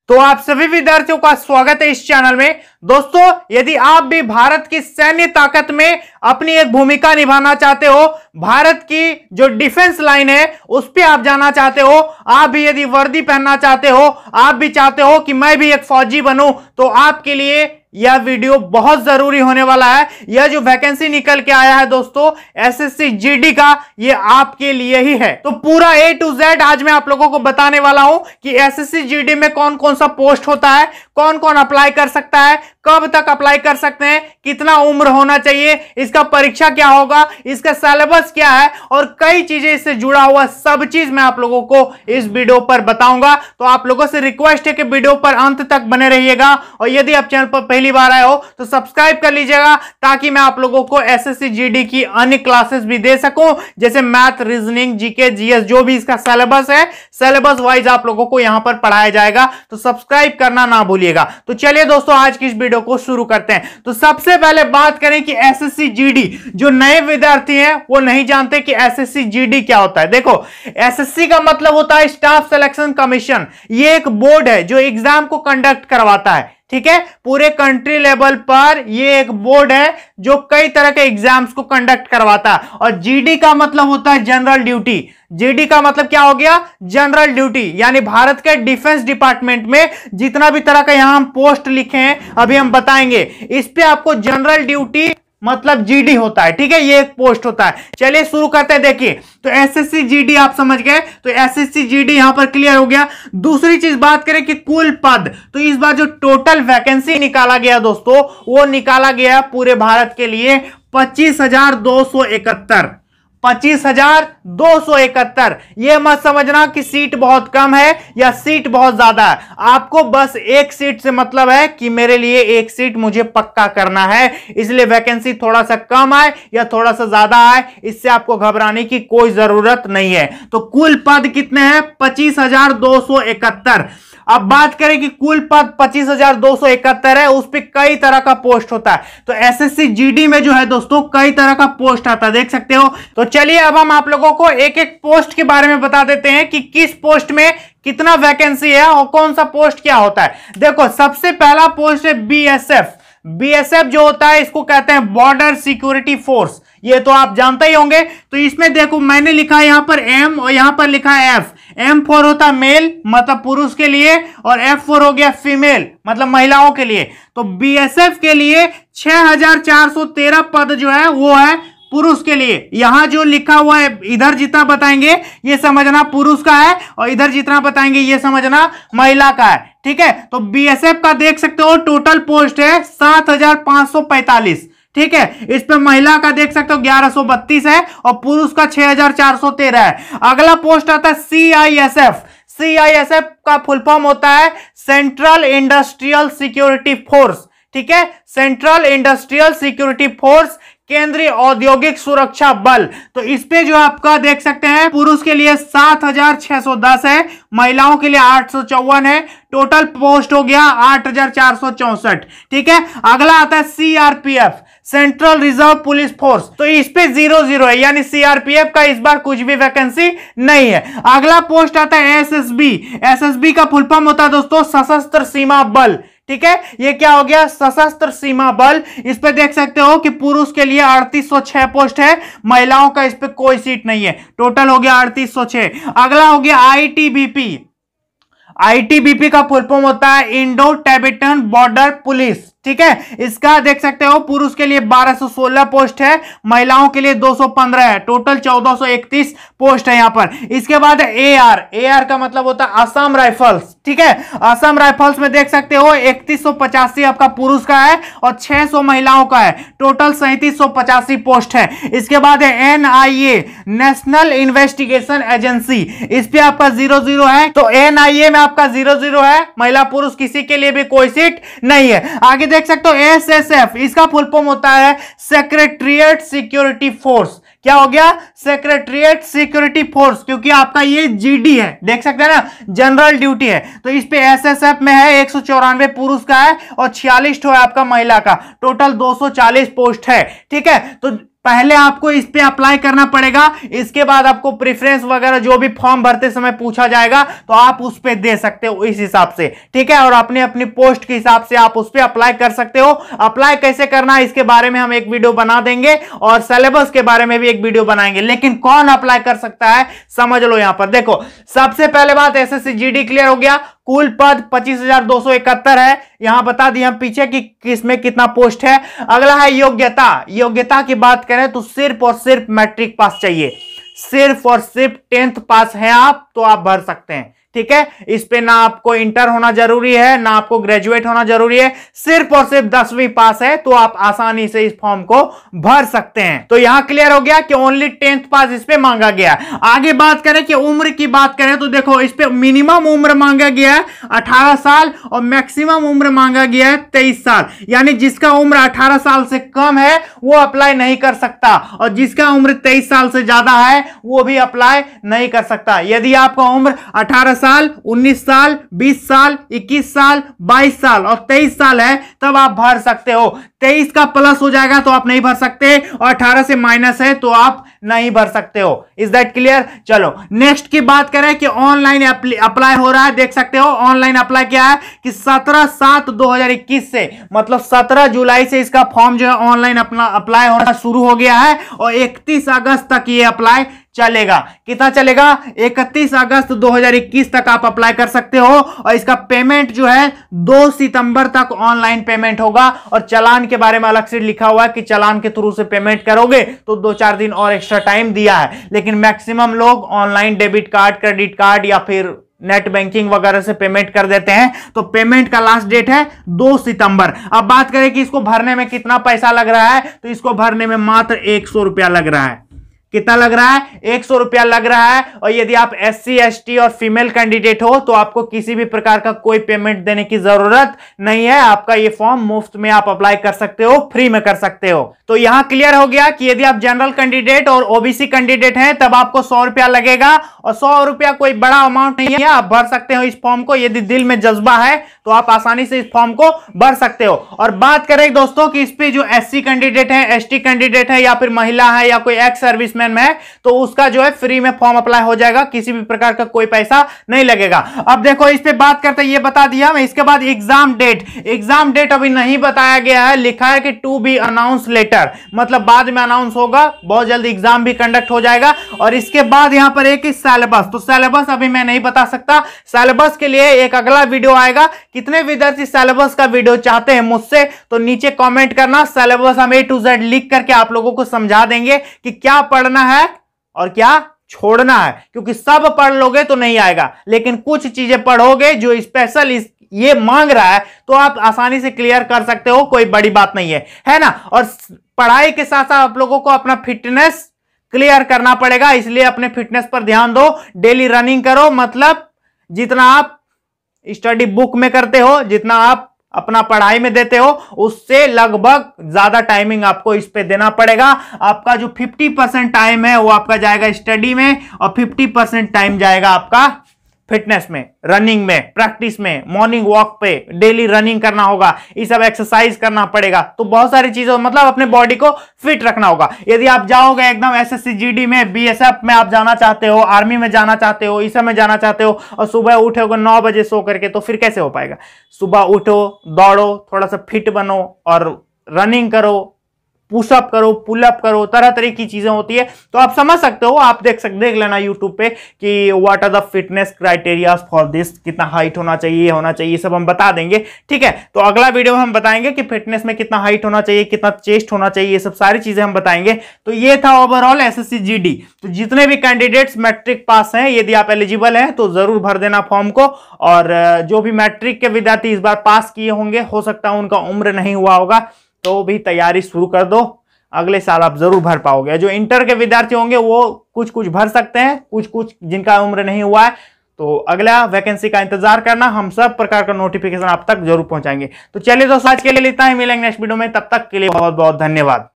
तो आप सभी विद्यार्थियों का स्वागत है इस चैनल में। दोस्तों, यदि आप भी भारत की सैन्य ताकत में अपनी एक भूमिका निभाना चाहते हो, भारत की जो डिफेंस लाइन है उस पे आप जाना चाहते हो, आप भी यदि वर्दी पहनना चाहते हो, आप भी चाहते हो कि मैं भी एक फौजी बनूं, तो आपके लिए यह वीडियो बहुत जरूरी होने वाला है। यह जो वैकेंसी निकल के आया है दोस्तों एसएससी जीडी का, यह आपके लिए ही है। तो पूरा A to Z आज मैं आप लोगों को बताने वाला हूं कि एसएससी जीडी में कौन कौन सा पोस्ट होता है, कौन कौन अप्लाई कर सकता है, कब तक अप्लाई कर सकते हैं, कितना उम्र होना चाहिए, इसका परीक्षा क्या होगा, इसका सिलेबस क्या है और कई चीजें इससे जुड़ा हुआ सब चीज मैं आप लोगों को इस वीडियो पर बताऊंगा। तो आप लोगों से रिक्वेस्ट है कि वीडियो पर अंत तक बने रहिएगा और यदि आप चैनल पर पहली बार आए हो तो सब्सक्राइब कर लीजिएगा ताकि मैं आप लोगों को एसएससी जीडी की अन्य क्लासेस भी दे सकूं, जैसे मैथ, रीजनिंग, जीके, जीएस, जो भी इसका सिलेबस है, सिलेबस वाइज आप लोगों को यहां पर पढ़ाया जाएगा। तो सब्सक्राइब करना ना भूलिएगा। तो चलिए दोस्तों आज की इस वीडियो को शुरू करते हैं। तो सबसे पहले बात करें कि एसएससी जीडी, जो नए विद्यार्थी हैं वो नहीं जानते कि एसएससी जीडी क्या होता है। देखो, एसएससी का मतलब होता है स्टाफ सिलेक्शन कमीशन। ये एक बोर्ड है जो एग्जाम को कंडक्ट करवाता है, ठीक है। पूरे कंट्री लेवल पर ये एक बोर्ड है जो कई तरह के एग्जाम्स को कंडक्ट करवाता है। और जीडी का मतलब होता है जनरल ड्यूटी। जीडी का मतलब क्या हो गया? जनरल ड्यूटी, यानी भारत के डिफेंस डिपार्टमेंट में जितना भी तरह का यहां हम पोस्ट लिखे हैं अभी हम बताएंगे, इस पे आपको जनरल ड्यूटी मतलब जीडी होता है, ठीक है। ये एक पोस्ट होता है। चलिए शुरू करते हैं। देखिए, तो एसएससी जीडी आप समझ गए, तो एसएससी जीडी यहां पर क्लियर हो गया। दूसरी चीज बात करें कि कुल पद, तो इस बार जो टोटल वैकेंसी निकाला गया दोस्तों, वो निकाला गया पूरे भारत के लिए 25,271। 25,271। यह मत समझना कि सीट बहुत कम है या सीट बहुत ज्यादा है। आपको बस एक सीट से मतलब है कि मेरे लिए एक सीट मुझे पक्का करना है, इसलिए वैकेंसी थोड़ा सा कम आए या थोड़ा सा ज्यादा आए, इससे आपको घबराने की कोई जरूरत नहीं है। तो कुल पद कितने हैं? 25,271। अब बात करें कि कुल पद 25,271 है, उस पर कई तरह का पोस्ट होता है। तो एसएससी जीडी में जो है दोस्तों कई तरह का पोस्ट आता है, देख सकते हो। तो चलिए अब हम आप लोगों को एक एक पोस्ट के बारे में बता देते हैं कि किस पोस्ट में कितना वैकेंसी है और कौन सा पोस्ट क्या होता है। देखो, सबसे पहला पोस्ट है बीएसएफ। बीएसएफ जो होता है इसको कहते हैं बॉर्डर सिक्योरिटी फोर्स, ये तो आप जानते ही होंगे। तो इसमें देखो मैंने लिखा है यहां पर एम और यहां पर लिखा है एफ। M4 होता है मेल मतलब पुरुष के लिए, और F4 हो गया फीमेल मतलब महिलाओं के लिए। तो बीएसएफ के लिए 6,413 पद जो है वो है पुरुष के लिए। यहां जो लिखा हुआ है इधर जितना बताएंगे ये समझना पुरुष का है और इधर जितना बताएंगे ये समझना महिला का है, ठीक है। तो बीएसएफ का देख सकते हो टोटल पोस्ट है 7,545, ठीक है। इस पे महिला का देख सकते हो 1132 है और पुरुष का 6,413 है। अगला पोस्ट आता है सीआईएसएफ। सीआईएसएफ का फुल फॉर्म होता है सेंट्रल इंडस्ट्रियल सिक्योरिटी फोर्स, ठीक है। सेंट्रल इंडस्ट्रियल सिक्योरिटी फोर्स, केंद्रीय औद्योगिक सुरक्षा बल। तो इस पे जो आपका देख सकते हैं पुरुष के लिए 7,610 है, महिलाओं के लिए 854 है। टोटल पोस्ट हो गया 8,464, ठीक है। अगला आता है CRPF, central reserve police force. तो इस पे 0-0 है, यानी सीआरपीएफ का इस बार कुछ भी वैकेंसी नहीं है। अगला पोस्ट आता है एसएसबी। एसएसबी का फुल फॉर्म होता है दोस्तों सशस्त्र सीमा बल, ठीक है। ये क्या हो गया? सशस्त्र सीमा बल। इस पे देख सकते हो कि पुरुष के लिए 3806 पोस्ट है, महिलाओं का इस पे कोई सीट नहीं है। टोटल हो गया 3806। अगला हो गया आईटीबीपी। आईटीबीपी का फुल फॉर्म होता है इंडो टिबेटन बॉर्डर पुलिस, ठीक है। इसका देख सकते हो पुरुष के लिए 1216 पोस्ट है, महिलाओं के लिए 215 है। टोटल 1431 पोस्ट है यहां पर। इसके बाद एआर। एआर का मतलब होता है असम राइफल्स, ठीक है। असम राइफल्स में देख सकते हो 3185 आपका पुरुष का है और 600 महिलाओं का है। टोटल 3785 पोस्ट है। इसके बाद है एनआईए, नेशनल इन्वेस्टिगेशन एजेंसी। इस पे आपका 0-0 है। तो एनआईए में आपका 0-0 है, महिला पुरुष किसी के लिए भी कोई सीट नहीं है। आगे देख सकते हो एसएसएफ, इसका फुल फॉर्म होता है सेक्रेटरीट सिक्योरिटी फोर्स। क्या हो गया? सेक्रेटरीट सिक्योरिटी फोर्स, क्योंकि आपका ये जीडी है, देख सकते हैं ना, जनरल ड्यूटी है। तो इस पे एसएसएफ में है 194 पुरुष का है और 46 है आपका महिला का। टोटल 240 पोस्ट है, ठीक है। तो पहले आपको इस पे अप्लाई करना पड़ेगा, इसके बाद आपको प्रेफरेंस वगैरह जो भी फॉर्म भरते समय पूछा जाएगा तो आप उस पे दे सकते हो इस हिसाब से, ठीक है। और अपनी अपनी पोस्ट के हिसाब से आप उस पे अप्लाई कर सकते हो। अप्लाई कैसे करना है इसके बारे में हम एक वीडियो बना देंगे और सिलेबस के बारे में भी एक वीडियो बनाएंगे। लेकिन कौन अप्लाई कर सकता है समझ लो। यहां पर देखो, सबसे पहले बात एसएससी जीडी क्लियर हो गया, कुल पद 25,271 है। यहां बता दिया हम पीछे कि किसमें कितना पोस्ट है। अगला है योग्यता। योग्यता की बात करें तो सिर्फ और सिर्फ मैट्रिक पास चाहिए, सिर्फ और सिर्फ 10th पास है आप तो आप भर सकते हैं, ठीक है। इस पे ना आपको इंटर होना जरूरी है, ना आपको ग्रेजुएट होना जरूरी है, सिर्फ और सिर्फ 10वीं पास है तो आप आसानी से इस फॉर्म को भर सकते हैं। तो यहां क्लियर हो गया कि ओनली 10th पास इस पे मांगा गया। आगे बात करें कि उम्र की बात करें तो देखो, इस पे मिनिमम उम्र मांगा गया है 18 साल और मैक्सिमम उम्र मांगा गया है 23 साल। यानी जिसका उम्र 18 साल से कम है वो अप्लाई नहीं कर सकता और जिसका उम्र 23 साल से ज्यादा है वो भी अप्लाई नहीं कर सकता। यदि आपका उम्र 18 साल, 19 साल, 20 साल, 21 साल, 22 साल और 23 साल है तब आप भर सकते हो। 23 का प्लस हो जाएगा तो आप नहीं भर सकते और 18 से माइनस है तो आप नहीं भर सकते हो। Is that clear? चलो नेक्स्ट की बात करें कि ऑनलाइन अप्लाई हो रहा है। देख सकते हो ऑनलाइन अप्लाई क्या है कि 17/7/2021 से, मतलब 17 जुलाई से इसका फॉर्म जो है ऑनलाइन अपना अप्लाई होना शुरू हो गया है और 31 अगस्त तक ये अप्लाई चलेगा। कितना चलेगा? 31 अगस्त 2021 तक आप अप्लाई कर सकते हो और इसका पेमेंट जो है 2 सितंबर तक ऑनलाइन पेमेंट होगा। और चालान के बारे में अलग से लिखा हुआ है कि चालान के थ्रू से पेमेंट करोगे तो 2-4 दिन और एक्स्ट्रा टाइम दिया है। लेकिन मैक्सिमम लोग online debit card, credit card या फिर नेट बैंकिंग वगैरह से पेमेंट कर देते हैं। तो पेमेंट का लास्ट डेट है 2 सितंबर। अब बात करें कि इसको भरने में कितना पैसा लग रहा है, तो इसको भरने में मात्र 100 रुपया लग रहा है। कितना लग रहा है? 100 रुपया लग रहा है। और यदि आप SC, ST और फीमेल कैंडिडेट हो तो आपको किसी भी प्रकार का कोई पेमेंट देने की जरूरत नहीं है। आपका ये फॉर्म मुफ्त में आप अप्लाई कर सकते हो, फ्री में कर सकते हो। तो यहां क्लियर हो गया कि यदि आप जनरल कैंडिडेट और OBC कैंडिडेट हैं तब आपको 100 रुपया लगेगा और 100 रुपया कोई बड़ा अमाउंट नहीं है, आप भर सकते हो इस फॉर्म को। यदि दिल में जज्बा है तो आप आसानी से इस फॉर्म को भर सकते हो। और बात करें दोस्तों कि इस पे जो SC कैंडिडेट है, ST कैंडिडेट है या फिर महिला है या कोई एक्स सर्विसमैन है तो उसका जो है फ्री में फॉर्म अप्लाई हो जाएगा, किसी भी प्रकार का कोई पैसा नहीं लगेगा। अब देखो इस पे बात करते हैं, ये बता दिया मैं। इसके बाद एग्जाम डेट, एग्जाम डेट अभी नहीं बताया गया है, लिखा है कि टू बी अनाउंस लेटर, मतलब बाद में अनाउंस होगा, बहुत जल्दी एग्जाम भी कंडक्ट हो जाएगा। और इसके बाद यहां पर एक सिलेबस, तो सिलेबस अभी मैं नहीं बता सकता, सिलेबस के लिए एक अगला वीडियो आएगा। कितने विद्यार्थी सिलेबस का वीडियो चाहते हैं मुझसे तो नीचे कमेंट करना, सिलेबस हम A to Z लिख करके आप लोगों को समझा देंगे कि क्या पढ़ना है और क्या छोड़ना है। क्योंकि सब पढ़ लोगे तो नहीं आएगा, लेकिन कुछ चीजें पढ़ोगे जो स्पेशल ये मांग रहा है तो आप आसानी से क्लियर कर सकते हो, कोई बड़ी बात नहीं है ना। और पढ़ाई के साथ साथ आप लोगों को अपना फिटनेस क्लियर करना पड़ेगा, इसलिए अपने फिटनेस पर ध्यान दो। डेली रनिंग करो, मतलब जितना आप स्टडी बुक में करते हो, जितना आप अपना पढ़ाई में देते हो, उससे लगभग ज्यादा टाइमिंग आपको इस पे देना पड़ेगा। आपका जो 50% टाइम है वो आपका जाएगा स्टडी में और 50% टाइम जाएगा आपका फिटनेस में, रनिंग में, प्रैक्टिस में, मॉर्निंग वॉक पे, डेली रनिंग करना होगा, ये सब एक्सरसाइज करना पड़ेगा। तो बहुत सारी चीजों, मतलब अपने बॉडी को फिट रखना होगा। यदि आप जाओगे एकदम SSC GD में, BSF में आप जाना चाहते हो, आर्मी में जाना चाहते हो, इस सब में जाना चाहते हो और सुबह उठोगे 9 बजे सो करके, तो फिर कैसे हो पाएगा? सुबह उठो, दौड़ो, थोड़ा सा फिट बनो और रनिंग करो, पुशअप करो, पुलअप करो, तरह तरह की चीजें होती है। तो आप समझ सकते हो, आप देख लेना यूट्यूब पे कि what are the fitness criteria for this, कितना हाइट होना चाहिए, होना चाहिए, सब हम बता देंगे, ठीक है। तो अगला वीडियो में हम बताएंगे कि फिटनेस में कितना हाइट होना चाहिए, कितना चेस्ट होना चाहिए, ये सब सारी चीजें हम बताएंगे। तो ये था ओवरऑल SSC GD। तो जितने भी कैंडिडेट्स मैट्रिक पास हैं, यदि आप एलिजिबल हैं तो जरूर भर देना फॉर्म को। और जो भी मैट्रिक के विद्यार्थी इस बार पास किए होंगे, हो सकता है उनका उम्र नहीं हुआ होगा, तो भी तैयारी शुरू कर दो, अगले साल आप जरूर भर पाओगे। जो इंटर के विद्यार्थी होंगे वो कुछ कुछ भर सकते हैं, कुछ जिनका उम्र नहीं हुआ है तो अगला वैकेंसी का इंतजार करना, हम सब प्रकार का नोटिफिकेशन आप तक जरूर पहुंचाएंगे। तो चलिए दोस्तों, आज के लिए इतना ही, मिलेंगे नेक्स्ट वीडियो में, तब तक के लिए बहुत बहुत धन्यवाद।